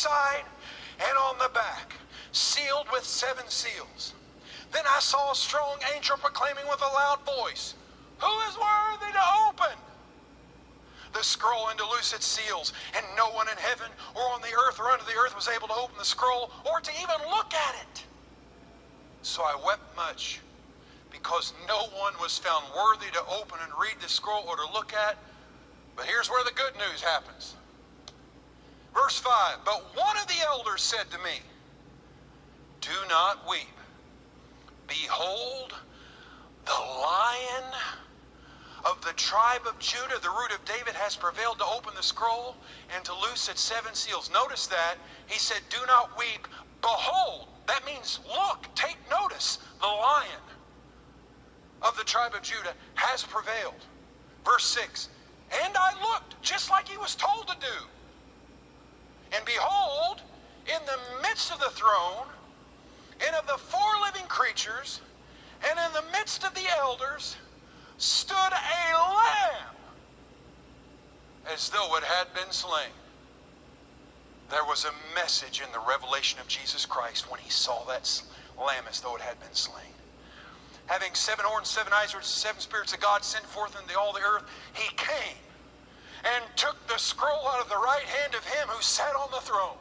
side and on the back, sealed with 7 seals. Then I saw a strong angel proclaiming with a loud voice, "Who is worthy to open the scroll and to loose its seals?" And no one in heaven or on the earth or under the earth was able to open the scroll or to even look at it. So I wept much, because no one was found worthy to open and read the scroll or to look at. But here's where the good news happens. Verse 5, "But one of the elders said to me, 'Do not weep. Behold, the Lion of the tribe of Judah, the root of David, has prevailed to open the scroll and to loose its 7 seals.'" Notice that. He said, "Do not weep. Behold." That means look, take notice. The Lion of the tribe of Judah has prevailed. Verse 6, "And I looked," just like he was told to do, "and behold, in the midst of the throne and of the 4 living creatures and in the midst of the elders stood a lamb as though it had been slain." There was a message in the revelation of Jesus Christ when he saw that lamb as though it had been slain. Having 7 horns, 7 eyes, which 7 spirits of God sent forth into all the earth, he came and took the scroll out of the right hand of him who sat on the throne.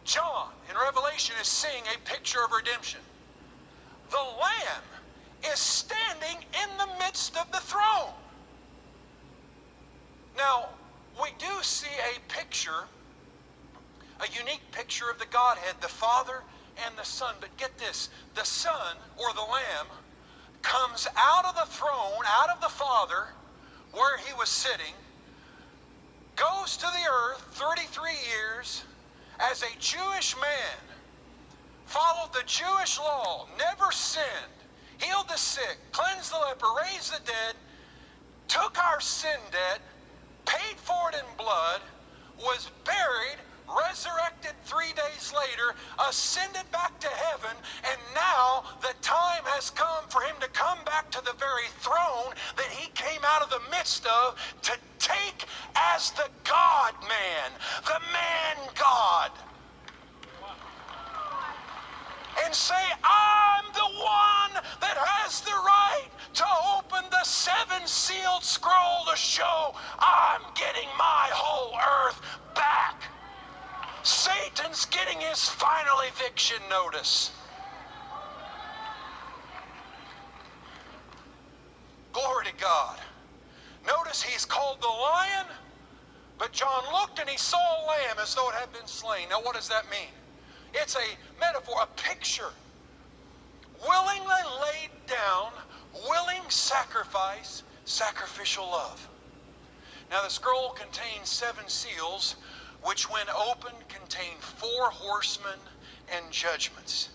John in Revelation is seeing a picture of redemption. The Lamb is standing in the midst of the throne. Now, we do see a picture, a unique picture of the Godhead, the Father and the Son. But get this, the Son, or the Lamb, comes out of the throne, out of the Father, where he was sitting, goes to the earth 33 years as a Jewish man, followed the Jewish law, never sinned, healed the sick, cleansed the leper, raised the dead, took our sin debt, paid for it in blood, was buried, resurrected 3 days later, ascended back to heaven, and now the time has come for him to come back to the very throne that he came out of the midst of to take as the God-man, the man-God, and say, "I'm the one that has the right to open the 7-sealed scroll to show I'm getting my whole earth back." Satan's getting his final eviction notice. Glory to God. Notice he's called the Lion, but John looked and he saw a lamb as though it had been slain. Now what does that mean? It's a metaphor, a picture. Willingly laid down, willing sacrifice, sacrificial love. Now the scroll contains 7 seals, which when opened contain 4 horsemen and judgments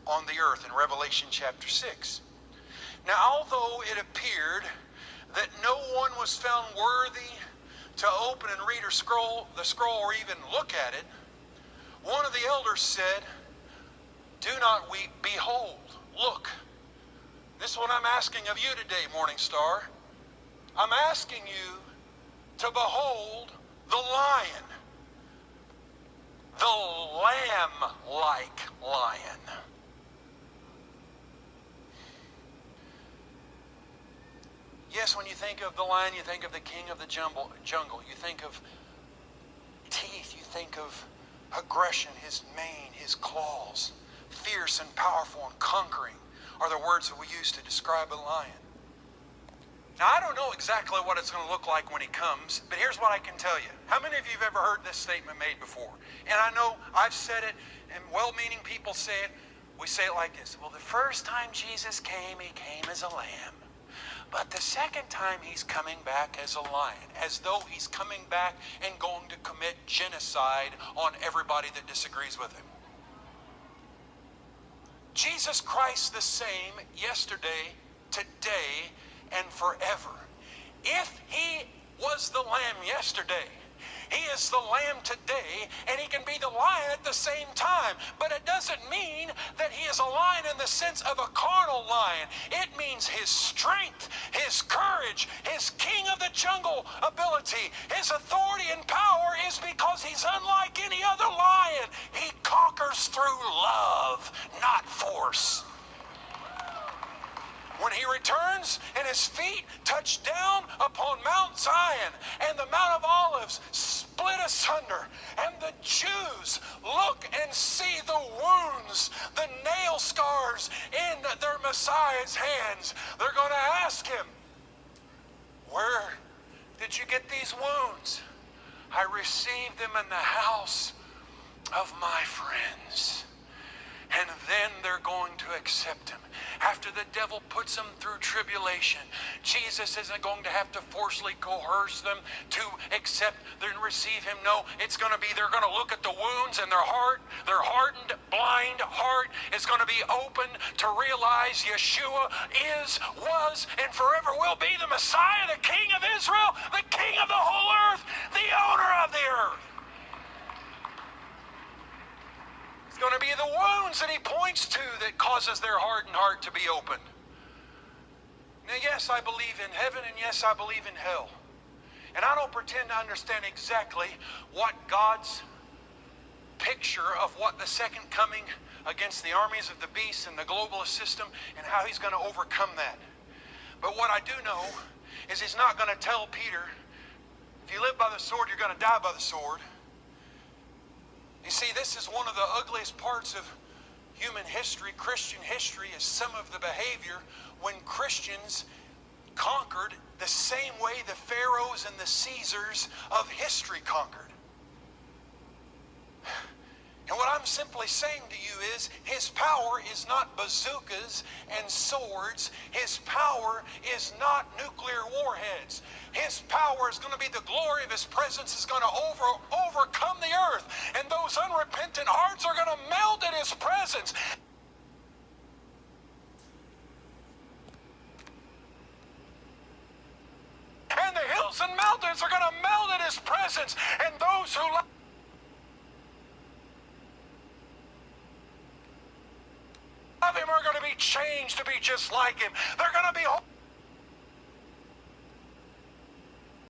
on the earth in Revelation chapter 6. Now although it appeared that no one was found worthy to open and read the scroll or even look at it, one of the elders said, "Do not weep, behold, look." This is what I'm asking of you today, Morning Star. I'm asking you to behold the Lion, the lamb-like lion. Yes, when you think of the lion, you think of the king of the jungle. You think of teeth, you think of aggression, his mane, his claws. Fierce and powerful and conquering are the words that we use to describe a lion. Now, I don't know exactly what it's going to look like when he comes, but here's what I can tell you. How many of you have ever heard this statement made before? And I know I've said it, and well-meaning people say it. We say it like this: well, the first time Jesus came, he came as a lamb. But the second time he's coming back as a lion, as though he's coming back and going to commit genocide on everybody that disagrees with him. Jesus Christ the same yesterday, today, and forever. If he was the lamb yesterday, he is the lamb today, and he can be the lion at the same time. But it doesn't mean that he is a lion in the sense of a carnal lion. It means his strength, his courage, his king of the jungle ability, his authority and power is because he's unlike any other through love, not force. When he returns and his feet touch down upon Mount Zion and the Mount of Olives split asunder, and the Jews look and see the wounds, the nail scars in their Messiah's hands, they're going to ask him, "Where did you get these wounds?" "I received them in the house of my friends." And then they're going to accept him. After the devil puts them through tribulation, Jesus isn't going to have to forcefully coerce them to accept and receive him. No, it's going to be, they're going to look at the wounds in their heart. Their hardened, blind heart is going to be open to realize Yeshua is, was, and forever will be the Messiah, the King of Israel, the King of the whole earth, the owner of the earth. It's going to be the wounds that he points to that causes their hardened heart to be opened. Now, yes, I believe in heaven, and yes, I believe in hell. And I don't pretend to understand exactly what God's picture of what the second coming against the armies of the beast and the globalist system and how he's going to overcome that. But what I do know is he's not going to tell Peter, if you live by the sword, you're going to die by the sword. You see, this is one of the ugliest parts of human history, Christian history, is some of the behavior when Christians conquered the same way the Pharaohs and the Caesars of history conquered. And what I'm simply saying to you is, his power is not bazookas and swords. His power is not nuclear warheads. His power is going to be the glory of his presence is going to overcome the earth. And those unrepentant hearts are going to melt at his presence. And the hills and mountains are going to melt at his presence. And those who love him are going to be changed to be just like him. They're going to be